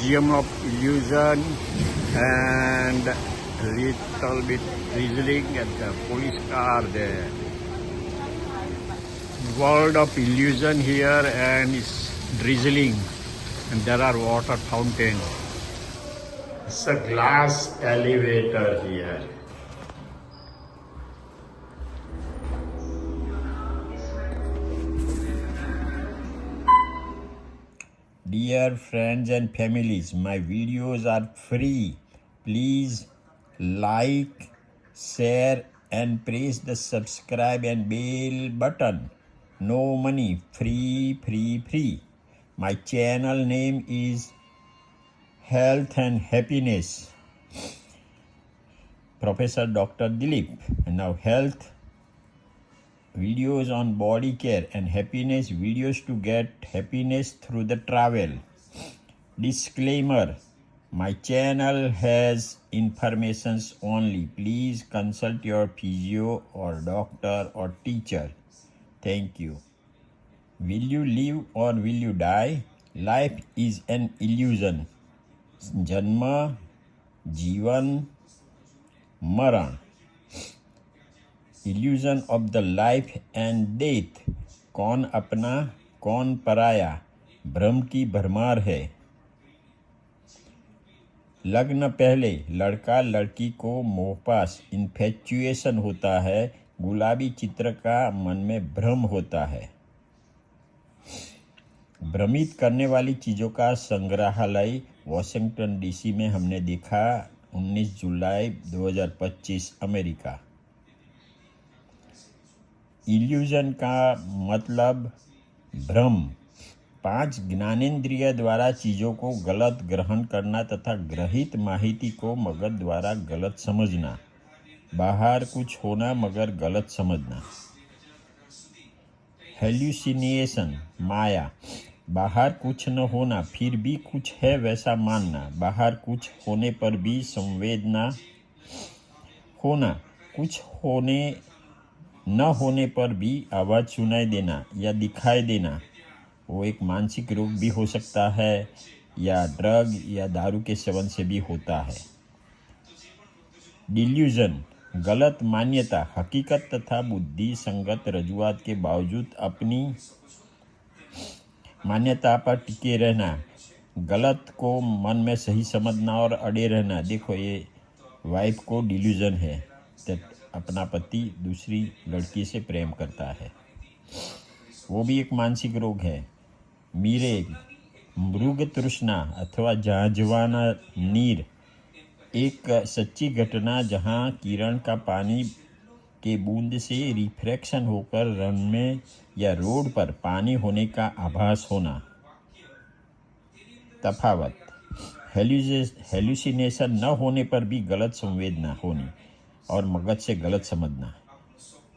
Museum of Illusion and little bit drizzling at the police car there. World of illusion here and it's drizzling and there are water fountains. It's a glass elevator here. Dear friends and families, my videos are free. Please like, share and press the subscribe and bell button. No money, free. My channel name is Health and Happiness. Professor Dr. Dilip. And now health videos on body care and happiness videos to get happiness through the travel. Disclaimer, my channel has informations only. Please consult your physio or doctor or teacher. Thank you. Will you live or will you die? Life is an illusion. Janma, Jivan, Maran. Illusion of the life and death. कौन अपना कौन पराया, भ्रम की भरमार है. लग्न पहले लड़का लड़की को मोहपास इन्फेचुएशन होता है. गुलाबी चित्र का मन में भ्रम होता है. भ्रमित करने वाली चीज़ों का संग्रहालय वॉशिंगटन डीसी में हमने देखा. 19 जुलाई 2025 अमेरिका. इल्यूजन का मतलब भ्रम. 5 ज्ञानेंद्रिय द्वारा चीज़ों को गलत ग्रहण करना तथा ग्रहित माहिती को मगज द्वारा गलत समझना. बाहर कुछ होना मगर गलत समझना. हेल्यूसिनेशन, माया. बाहर कुछ न होना फिर भी कुछ है वैसा मानना. बाहर कुछ होने पर भी संवेदना होना. कुछ होने न होने पर भी आवाज़ सुनाई देना या दिखाई देना. वो एक मानसिक रोग भी हो सकता है या ड्रग या दारू के सेवन से भी होता है. डिल्यूजन, गलत मान्यता. हकीकत तथा बुद्धि संगत रजूआत के बावजूद अपनी मान्यता पर टिके रहना. गलत को मन में सही समझना और अड़े रहना. देखो ये वाइफ को डिल्यूजन है कि अपना पति दूसरी लड़की से प्रेम करता है. वो भी एक मानसिक रोग है. मीरे, मृग तृष्णा अथवा जांजवाना नीर. एक सच्ची घटना जहाँ किरण का पानी के बूंद से रिफ्रैक्शन होकर रन में या रोड पर पानी होने का आभास होना. तफावत, हेल्यूसिनेशन न होने पर भी गलत संवेदना होनी और मगज से गलत समझना.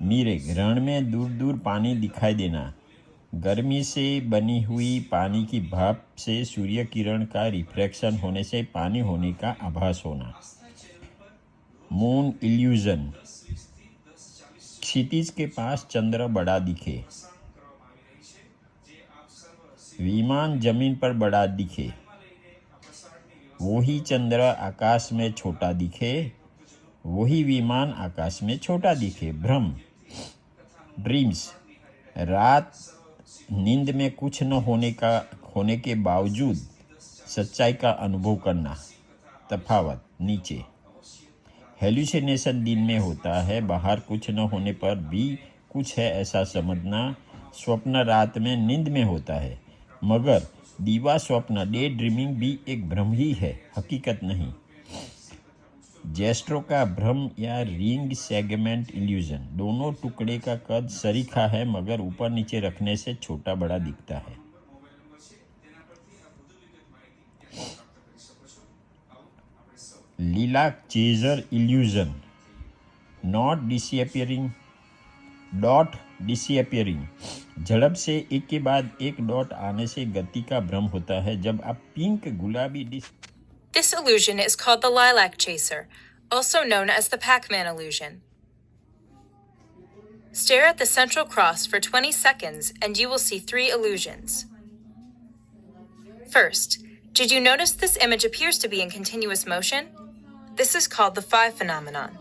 मीरे, ग्रहण में दूर दूर पानी दिखाई देना. गर्मी से बनी हुई पानी की भाप से सूर्य किरण का रिफ्रैक्शन होने से पानी होने का आभास होना. मून इल्यूजन, क्षितिज के पास चंद्र बड़ा दिखे. विमान जमीन पर बड़ा दिखे. वही चंद्र आकाश में छोटा दिखे. वही विमान आकाश में छोटा दिखे. भ्रम. ड्रीम्स, रात नींद में कुछ न होने के बावजूद सच्चाई का अनुभव करना. तफावत नीचे. हेल्यूसिनेशन दिन में होता है. बाहर कुछ न होने पर भी कुछ है ऐसा समझना. स्वप्न रात में नींद में होता है मगर दीवा स्वप्न डे ड्रीमिंग भी एक भ्रम ही है, हकीकत नहीं. जेस्ट्रो का भ्रम या रिंग सेगमेंट इल्यूजन. दोनों टुकड़े का कद सरीखा है मगर ऊपर नीचे रखने से छोटा बड़ा दिखता है. Lilac chaser illusion. Not disappearing, dot disappearing. झड़प से एक के बाद एक डॉट आने से गति का भ्रम होता है. जब आप पिंक गुलाबी This illusion is called the lilac chaser, also known as the Pac-Man illusion. Stare at the central cross for 20 seconds and you will see 3 illusions. First, Did you notice this image appears to be in continuous motion? This is called the phi phenomenon.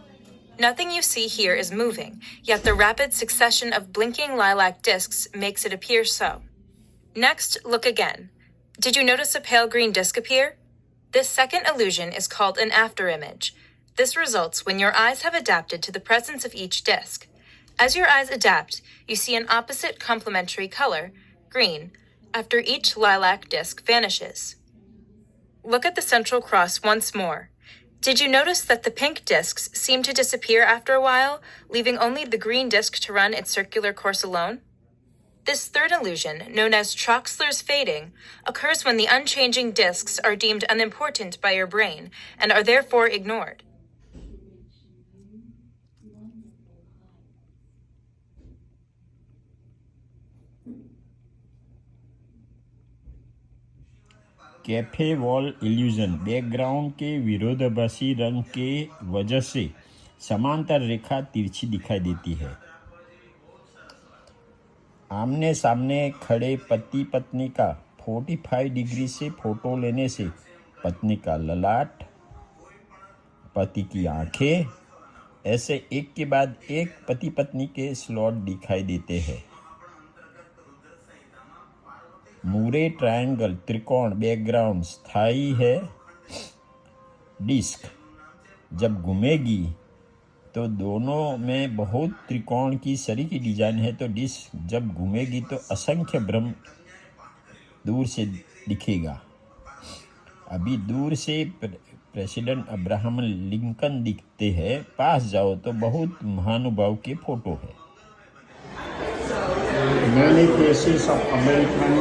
Nothing you see here is moving, yet the rapid succession of blinking lilac discs makes it appear so. Next, look again. Did you notice a pale green disc appear? This second illusion is called an afterimage. This results when your eyes have adapted to the presence of each disc. As your eyes adapt, you see an opposite complementary color, green, after each lilac disc vanishes. Look at the central cross once more. Did you notice that the pink discs seem to disappear after a while, leaving only the green disc to run its circular course alone? This third illusion, known as Troxler's fading, occurs when the unchanging discs are deemed unimportant by your brain and are therefore ignored. Cafe wall illusion background के विरोधाभासी रंग के वजह से समांतर रेखा तिरछी दिखाई देती है। आमने सामने खड़े पति पत्नी का 45 डिग्री से फोटो लेने से पत्नी का ललाट, पति की आंखें, ऐसे एक के बाद एक पति पत्नी के स्लॉट दिखाई देते हैं। मूरे ट्रायंगल त्रिकोण बैकग्राउंड स्थायी है। डिस्क जब घूमेगी तो दोनों में बहुत त्रिकोण की सरी की डिजाइन है, तो डिस्क जब घूमेगी तो असंख्य भ्रम दूर से दिखेगा। अभी दूर से प्रेसिडेंट अब्राहम लिंकन दिखते हैं, पास जाओ तो बहुत महानुभाव के फोटो है। Many cases of American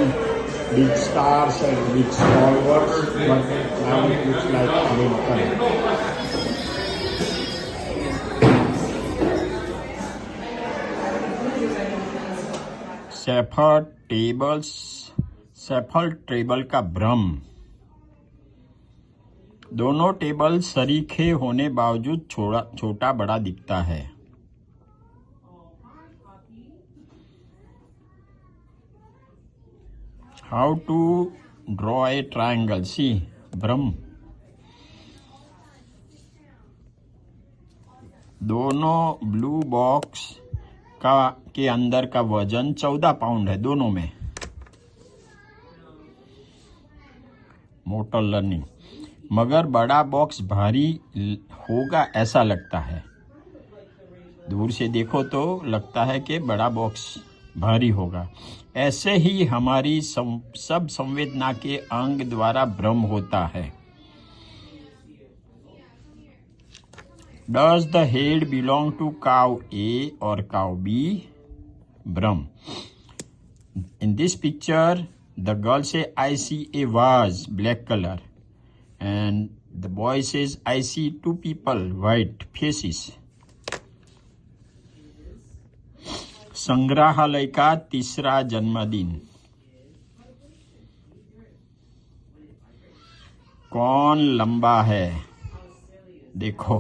big stars and big stalwarts, but now it looks like Lincoln. CFL table का भ्रम। दोनों टेबल सरीखे होने बावजूद छोटा बड़ा दिखता है। How to draw a triangle, सी भ्रम। दोनों ब्लू बॉक्स के अंदर का वजन 14 पाउंड है दोनों में। मोटर लर्निंग, मगर बड़ा बॉक्स भारी होगा ऐसा लगता है। दूर से देखो तो लगता है कि बड़ा बॉक्स भारी होगा। ऐसे ही हमारी सब संवेदना के अंग द्वारा भ्रम होता है। Does the head belong to cow A or cow B? Brahm. In this picture, the girl says, I see a vase, black color. And the boy says, I see two people, white faces. संग्रहालय का तीसरा जन्मदिन। कौन लंबा है? देखो,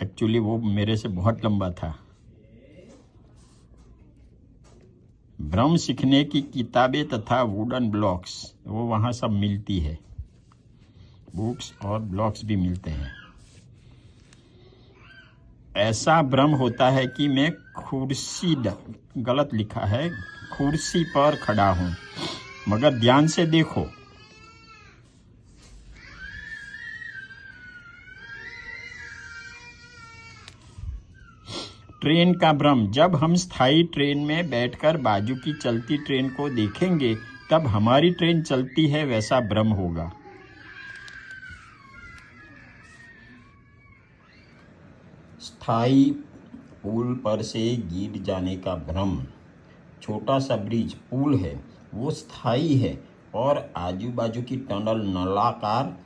actually वो मेरे से बहुत लंबा था। भ्रम सीखने की किताबें तथा वुडन ब्लॉक्स, वो वहाँ सब मिलती है। बुक्स और ब्लॉक्स भी मिलते हैं। ऐसा भ्रम होता है कि मैं गलत लिखा है, कुर्सी पर खड़ा हूँ, मगर ध्यान से देखो। ट्रेन का भ्रम, जब हम स्थायी ट्रेन में बैठकर बाजू की चलती ट्रेन को देखेंगे तब हमारी ट्रेन चलती है वैसा भ्रम होगा। स्थायी पुल पर से गिर जाने का भ्रम। छोटा सा ब्रिज पुल है, वो स्थायी है और आजू बाजू की टनल नलाकार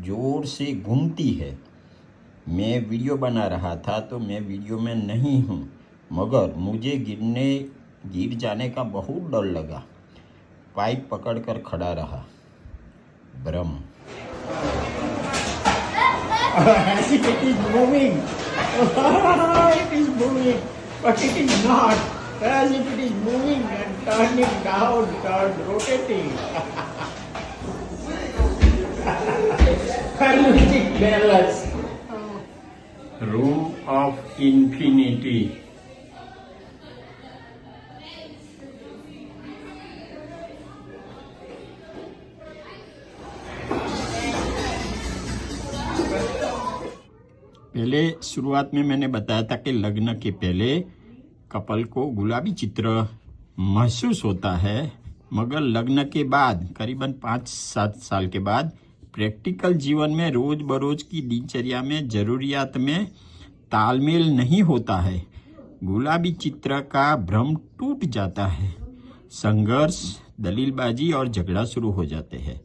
जोर से घूमती है। मैं वीडियो बना रहा था तो मैं वीडियो में नहीं हूँ, मगर मुझे गिर जाने का बहुत डर लगा। पाइप पकड़कर खड़ा रहा। भ्रम। It is moving. It is moving, but it is not. As if it is moving and turning down, rotating. And losing balance. Room of infinity. पहले शुरुआत में मैंने बताया था कि लग्न के पहले कपल को गुलाबी चित्र महसूस होता है, मगर लग्न के बाद करीबन 5-7 साल के बाद प्रैक्टिकल जीवन में रोज बरोज की दिनचर्या में जरूरियात में तालमेल नहीं होता है। गुलाबी चित्र का भ्रम टूट जाता है, संघर्ष, दलीलबाजी और झगड़ा शुरू हो जाते हैं।